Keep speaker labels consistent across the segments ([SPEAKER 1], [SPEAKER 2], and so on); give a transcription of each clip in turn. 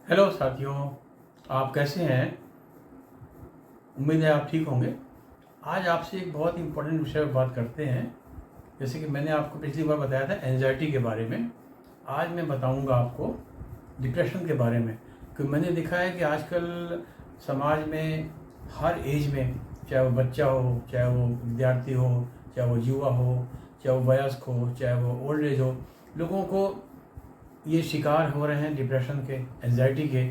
[SPEAKER 1] Hello साथियों, आप कैसे हैं? उम्मीद है आप ठीक होंगे। आज आपसे एक बहुत इम्पोर्टेंट विषय पर बात करते हैं। जैसे कि मैंने आपको पिछली बार बताया था एंजाइटी के बारे में, आज मैं बताऊंगा आपको डिप्रेशन के बारे में। क्योंकि मैंने देखा है कि आजकल समाज में हर एज में, चाहे वो बच्चा हो, चाहे वो विद्यार्थी हो, चाहे वो युवा हो, चाहे वो वयस्क हो, चाहे वो ओल्ड एज हो, लोगों को ये शिकार हो रहे हैं डिप्रेशन के, एंजाइटी के।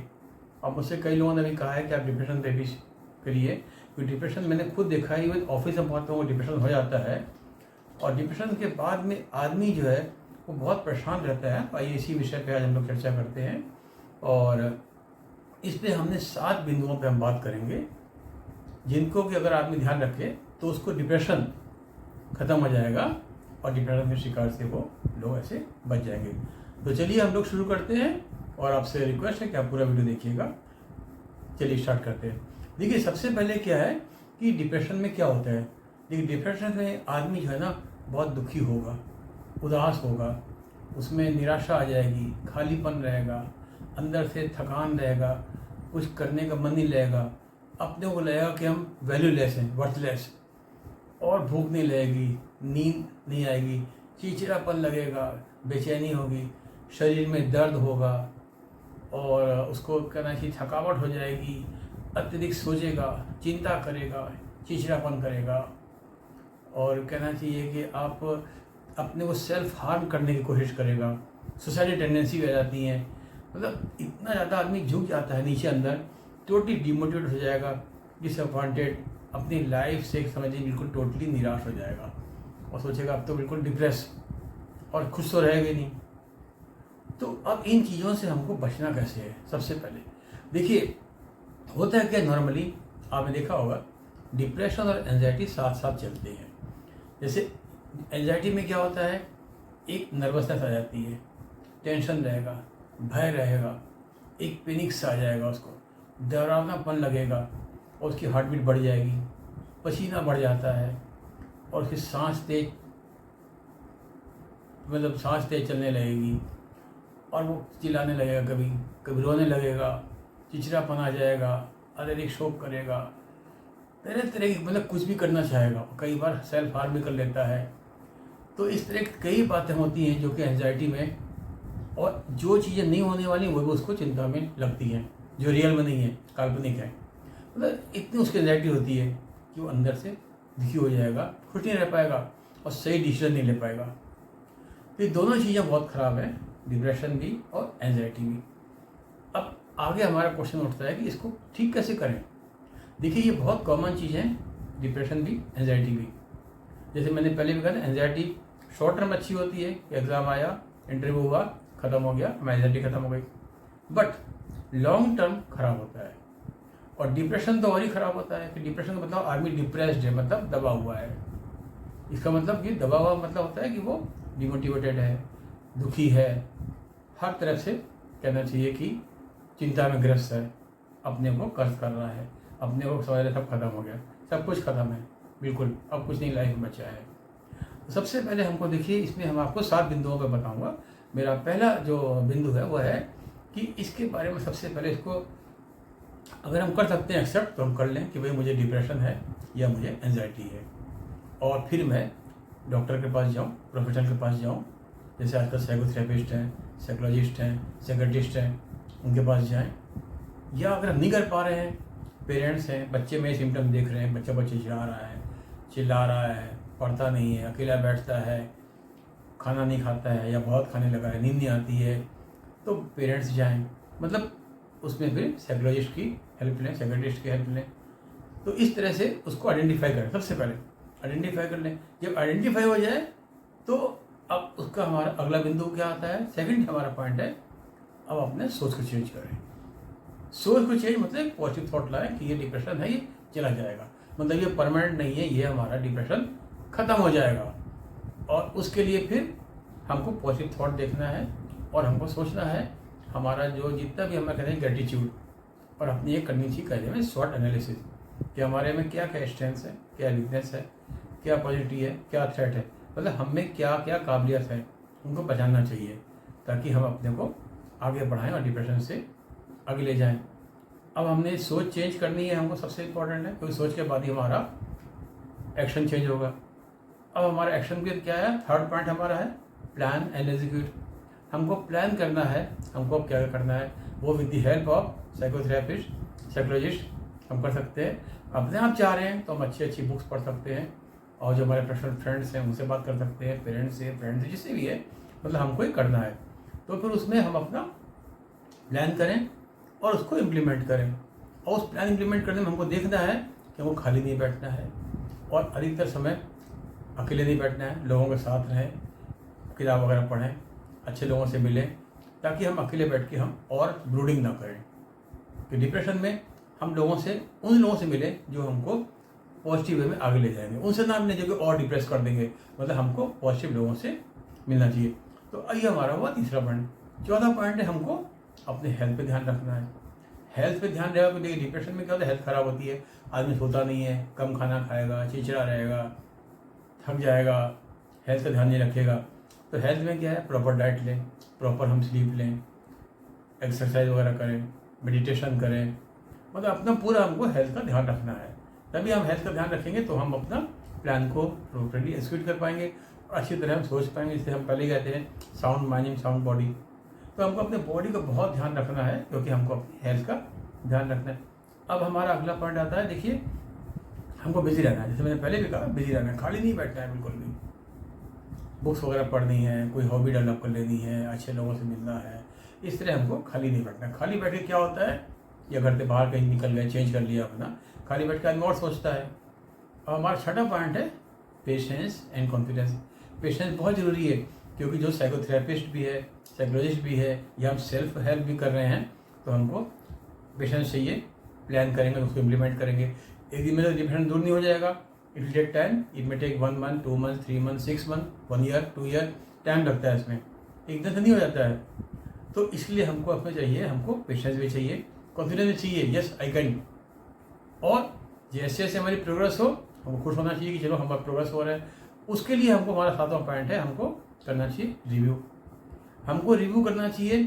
[SPEAKER 1] और मुझसे कई लोगों ने भी कहा है कि आप डिप्रेशन पे भी करिए, क्योंकि डिप्रेशन मैंने खुद देखा है। इवन ऑफिस में बहुत लोगों को डिप्रेशन हो जाता है और डिप्रेशन के बाद में आदमी जो है वो बहुत परेशान रहता है। आइए इसी विषय पे आज हम लोग चर्चा करते हैं और इस पे हमने 7 बिंदुओं पे हम बात करेंगे, जिनको कि अगर आदमी ध्यान रखे तो उसको डिप्रेशन ख़त्म हो जाएगा और डिप्रेशन के शिकार से वो लोग ऐसे बच जाएंगे। तो चलिए हम लोग शुरू करते हैं और आपसे रिक्वेस्ट है कि आप पूरा वीडियो देखिएगा। चलिए स्टार्ट करते हैं। देखिए, सबसे पहले क्या है कि डिप्रेशन में क्या होता है। देखिए, डिप्रेशन में आदमी जो है ना बहुत दुखी होगा, उदास होगा, उसमें निराशा आ जाएगी, खालीपन रहेगा, अंदर से थकान रहेगा, कुछ करने का मन नहीं लगेगा, अपने को लगेगा कि हम वैल्यूलेस हैं, वर्थलेस, और भूख नहीं लगेगी, नींद नहीं आएगी, चिड़चिड़ापन लगेगा, बेचैनी होगी, शरीर में दर्द होगा और उसको कहना चाहिए थकावट हो जाएगी, अत्यधिक सोचेगा, चिंता करेगा, चिड़चिड़ापन करेगा और कहना चाहिए कि आप अपने को सेल्फ हार्म करने की कोशिश करेगा, सुसाइडल टेंडेंसी आ जाती है। मतलब इतना ज़्यादा आदमी झुक जाता है नीचे अंदर, टोटली डिमोटिवेट हो जाएगा, डिसअपॉइंटेड, अपनी लाइफ से समझिए बिल्कुल टोटली निराश हो जाएगा और सोचेगा अब तो बिल्कुल डिप्रेस और खुश तो रहेगा नहीं। तो अब इन चीज़ों से हमको बचना कैसे है? सबसे पहले देखिए, होता है क्या, नॉर्मली आपने देखा होगा डिप्रेशन और एंजाइटी साथ साथ चलते हैं। जैसे एंजाइटी में क्या होता है, एक नर्वसनेस आ जाती है, टेंशन रहेगा, भय रहेगा, एक पैनिक सा आ जाएगा, उसको डरावनापन लगेगा और उसकी हार्ट बीट बढ़ जाएगी, पसीना बढ़ जाता है और उसकी सांस तेज चलने लगेगी और वो चिल्लाने लगेगा, कभी कभी रोने लगेगा, चिड़चिड़ापन आ जाएगा, अत्यधिक शोक करेगा, तरह तरह की कुछ भी करना चाहेगा, कई बार सेल्फ हार्म भी कर लेता है। तो इस तरह की कई बातें होती हैं जो कि एंजाइटी में, और जो चीज़ें नहीं होने वाली वो भी उसको चिंता में लगती हैं, जो रियल में नहीं है, काल्पनिक है। इतनी उसकी एंजाइटी होती है कि वो अंदर से दुखी हो जाएगा, खुश नहीं रह पाएगा और सही डिसीजन नहीं ले पाएगा। तो ये दोनों चीज़ें बहुत ख़राब हैं, डिप्रेशन भी और एंजाइटी भी। अब आगे हमारा क्वेश्चन उठता है कि इसको ठीक कैसे करें। देखिए, ये बहुत कॉमन चीज़ है, डिप्रेशन भी एंजाइटी भी। जैसे मैंने पहले भी कहा था, एंजाइटी शॉर्ट टर्म अच्छी होती है, एग्ज़ाम आया, इंटरव्यू हुआ, ख़त्म हो गया, एंजाइटी ख़त्म हो गई। बट लॉन्ग टर्म खराब होता है। और डिप्रेशन तो और ही ख़राब होता है कि डिप्रेशन का मतलब आदमी डिप्रेस्ड है, मतलब दबा हुआ है। इसका मतलब कि दबा हुआ मतलब होता है कि वो डिमोटिवेटेड है, दुखी है, हर तरफ से कहना चाहिए कि चिंता में ग्रस्त है, अपने को कर्ज कर रहा है, अपने को समझ रहा सब खत्म हो गया, सब कुछ खत्म है, बिल्कुल अब कुछ नहीं लाइफ में बचा है। तो सबसे पहले हमको देखिए, इसमें हम आपको 7 बिंदुओं पर बताऊंगा। मेरा पहला जो बिंदु है वो है कि इसके बारे में सबसे पहले इसको अगर हम कर सकते हैं एक्सेप्ट, तो हम कर लें कि भाई मुझे डिप्रेशन है या मुझे एंजाइटी है, और फिर मैं डॉक्टर के पास जाऊँ, प्रोफेशनल के पास जाऊँ। जैसे आजकल साइकोथेरेपिस्ट हैं, साइकोलॉजिस्ट हैं, साइकेट्रिस्ट हैं, उनके पास जाएं। या अगर हम नहीं कर पा रहे हैं, पेरेंट्स हैं, बच्चे में सिम्टम देख रहे हैं, बच्चा चिल्ला रहा है, पढ़ता नहीं है, अकेला बैठता है, खाना नहीं खाता है या बहुत खाने लगा है, नींद नहीं आती है, तो पेरेंट्स जाएं। मतलब उसमें फिर साइकोलॉजिस्ट की हेल्प लें, साइकेट्रिस्ट की हेल्प लें। तो इस तरह से उसको आइडेंटिफाई करें। सबसे पहले आइडेंटिफाई कर लें। जब आइडेंटिफाई हो जाए तो अब उसका हमारा अगला बिंदु क्या आता है, सेकंड हमारा पॉइंट है, अब अपने सोच को चेंज करें। सोच को चेंज मतलब एक पॉजिटिव थॉट लाएं कि ये डिप्रेशन है, ये चला जाएगा, मतलब ये परमानेंट नहीं है, ये हमारा डिप्रेशन खत्म हो जाएगा। और उसके लिए फिर हमको पॉजिटिव थॉट देखना है और हमको सोचना है हमारा जो जितना भी हमें कहते हैं ग्रेटिट्यूड, और अपनी ये करनी चाहिए कहते हैं स्वॉट एनालिसिस कि हमारे में क्या क्या स्ट्रेंथ्स है, क्या वीकनेस है, क्या पॉजिटिव है, क्या थ्रेट है, मतलब हम में क्या क्या काबिलियत है, उनको पहचानना चाहिए ताकि हम अपने को आगे बढ़ाएं और डिप्रेशन से आगे ले जाएं। अब हमने सोच चेंज करनी है, हमको सबसे इम्पोर्टेंट है, क्योंकि सोच के बाद ही हमारा एक्शन चेंज होगा। अब हमारा एक्शन के क्या है, थर्ड पॉइंट हमारा है प्लान एंड एग्जीक्यूट। हमको प्लान करना है, हमको अब क्या करना है, वो with the help of psychotherapist, psychologist हम कर सकते हैं। अपने आप चाह रहे हैं तो हम अच्छी अच्छी बुक्स पढ़ सकते हैं, और जो हमारे पर्सनल फ्रेंड्स हैं उनसे बात कर सकते हैं, पेरेंट्स से, फ्रेंड्स से, जिससे भी है, मतलब हमको ही करना है। तो फिर उसमें हम अपना प्लान करें और उसको इम्प्लीमेंट करें। और उस प्लान इम्प्लीमेंट करने में हमको देखना है कि हमको खाली नहीं बैठना है, और अधिकतर समय अकेले नहीं बैठना है, लोगों के साथ रहें, किताब वगैरह पढ़ें, अच्छे लोगों से मिलें, ताकि हम अकेले बैठ के हम और ब्रूडिंग ना करें। कि डिप्रेशन में हम लोगों से, उन लोगों से मिलें जो हमको पॉजिटिव वे में आगे ले जाएंगे, उनसे ना अपने जगह और डिप्रेस कर देंगे। मतलब हमको पॉजिटिव लोगों से मिलना चाहिए। तो ये हमारा हुआ तीसरा पॉइंट। चौथा पॉइंट है हमको अपने हेल्थ पे ध्यान रखना है। हेल्थ पे ध्यान रहेगा तो देखिए डिप्रेशन में क्या होता है, हेल्थ खराब होती है, आदमी सोता नहीं है, कम खाना खाएगा, चिड़चिड़ा रहेगा, थक जाएगा, हेल्थ का ध्यान नहीं रखेगा। तो हेल्थ में क्या है, प्रॉपर डाइट लें, प्रॉपर हम स्लीप लें, एक्सरसाइज वगैरह करें, मेडिटेशन करें, मतलब अपना पूरा हमको हेल्थ का ध्यान रखना है। तभी हम हेल्थ का ध्यान रखेंगे तो हम अपना प्लान को प्रॉपरली एग्जीक्यूट कर पाएंगे और अच्छी तरह हम सोच पाएंगे। जिसे हम पहले कहते हैं साउंड माइंड साउंड बॉडी। तो हमको अपने बॉडी का बहुत ध्यान रखना है, क्योंकि हमको अपनी हेल्थ का ध्यान रखना है। अब हमारा अगला पॉइंट आता है, देखिए हमको बिजी रहना है, जैसे मैंने पहले भी कहा, बिजी रहना है, खाली नहीं बैठना है बिल्कुल भी। बुक्स वगैरह पढ़नी है, कोई हॉबी डेवलप कर लेनी है, अच्छे लोगों से मिलना है, इस तरह हमको खाली नहीं बैठना है। खाली बैठ के क्या होता है, या घर से बाहर कहीं निकल गए, चेंज कर लिया अपना, खाली बैठ के आदमी और सोचता है। और हमारा छठा पॉइंट है पेशेंस एंड कॉन्फिडेंस। पेशेंस बहुत ज़रूरी है, क्योंकि जो साइकोथेरेपिस्ट भी है, साइकोलॉजिस्ट भी है, या हम सेल्फ हेल्प भी कर रहे हैं, तो हमको पेशेंस चाहिए। प्लान करेंगे तो उसको इम्प्लीमेंट करेंगे। एक दिन में तो डिप्रेशन दूर नहीं हो जाएगा, it will take time, it may take 1 month, 2 month, 3 month, 6 month, 1 year, 2 year, time लगता है इसमें, एक दिन से नहीं हो जाता है। तो इसलिए हमको अपने चाहिए, हमको पेशेंस भी चाहिए, कॉन्फिडेंस भी चाहिए, यस आई कैन। और जैसे जैसे हमारी प्रोग्रेस हो, हमको खुश होना चाहिए कि चलो हमारा प्रोग्रेस हो रहा है। उसके लिए हमको, हमारा 7वां पॉइंट है, हमको करना चाहिए रिव्यू। हमको रिव्यू करना चाहिए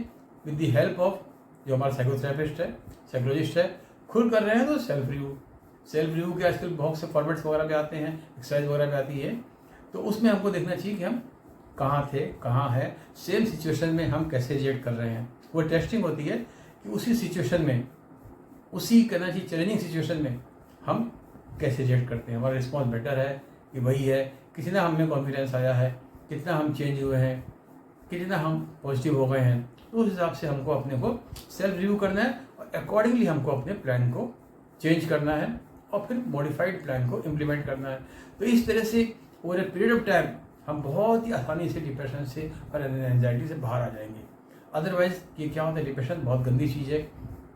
[SPEAKER 1] विद द हेल्प ऑफ जो हमारा साइकोथेरेपिस्ट है, साइकोलॉजिस्ट है। खुद कर रहे हैं तो सेल्फ रिव्यू। सेल्फ रिव्यू के आजकल बहुत से फॉर्मेट्स वगैरह भी आते हैं, एक्सरसाइज वगैरह भी आती है, तो उसमें हमको देखना चाहिए कि हम कहाँ थे, कहाँ है, सेम सिचुएशन में हम कैसे रिएक्ट कर रहे हैं। वो टेस्टिंग होती है कि उसी सिचुएशन में, उसी करना चाहिए चैलेंजिंग सिचुएशन में हम कैसे रिएक्ट करते हैं, हमारा रिस्पॉन्स बेटर है कि वही है, कितना हम में कॉन्फिडेंस आया है, कितना हम चेंज हुए हैं, कितना हम पॉजिटिव हो गए हैं। तो उस हिसाब से हमको अपने को सेल्फ रिव्यू करना है और अकॉर्डिंगली हमको अपने प्लान को चेंज करना है और फिर मॉडिफाइड प्लान को इम्प्लीमेंट करना है। तो इस तरह से over a period of time हम बहुत ही आसानी से डिप्रेशन से और एंजाइटी से बाहर आ जाएंगे। अदरवाइज़ ये क्या होता है, डिप्रेशन बहुत गंदी चीज़ है,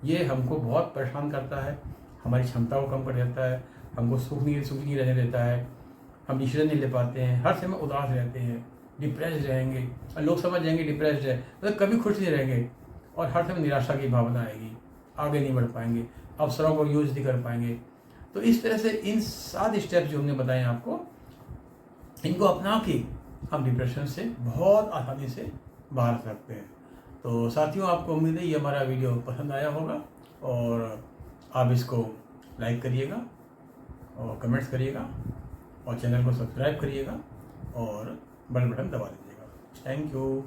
[SPEAKER 1] ये हमको बहुत परेशान करता है, हमारी क्षमता को कम कर देता है, हमको सुख नहीं रहने देता है, हम डिसीजन नहीं ले पाते हैं, हर समय उदास रहते हैं, डिप्रेस्ड रहेंगे, और लोग समझ जाएंगे डिप्रेस्ड है मतलब कभी खुश नहीं रहेंगे, और हर समय निराशा की भावना आएगी, आगे नहीं बढ़ पाएंगे, अवसरों को यूज नहीं कर पाएंगे। तो इस तरह से इन 7 स्टेप्स जो हमने बताए आपको, इनको अपना के हम डिप्रेशन से बहुत आसानी से बाहर आ सकते हैं। तो साथियों, आपको उम्मीद है ये हमारा वीडियो पसंद आया होगा, और आप इसको लाइक करिएगा और कमेंट्स करिएगा और चैनल को सब्सक्राइब करिएगा और बेल बटन दबा दीजिएगा। Thank you.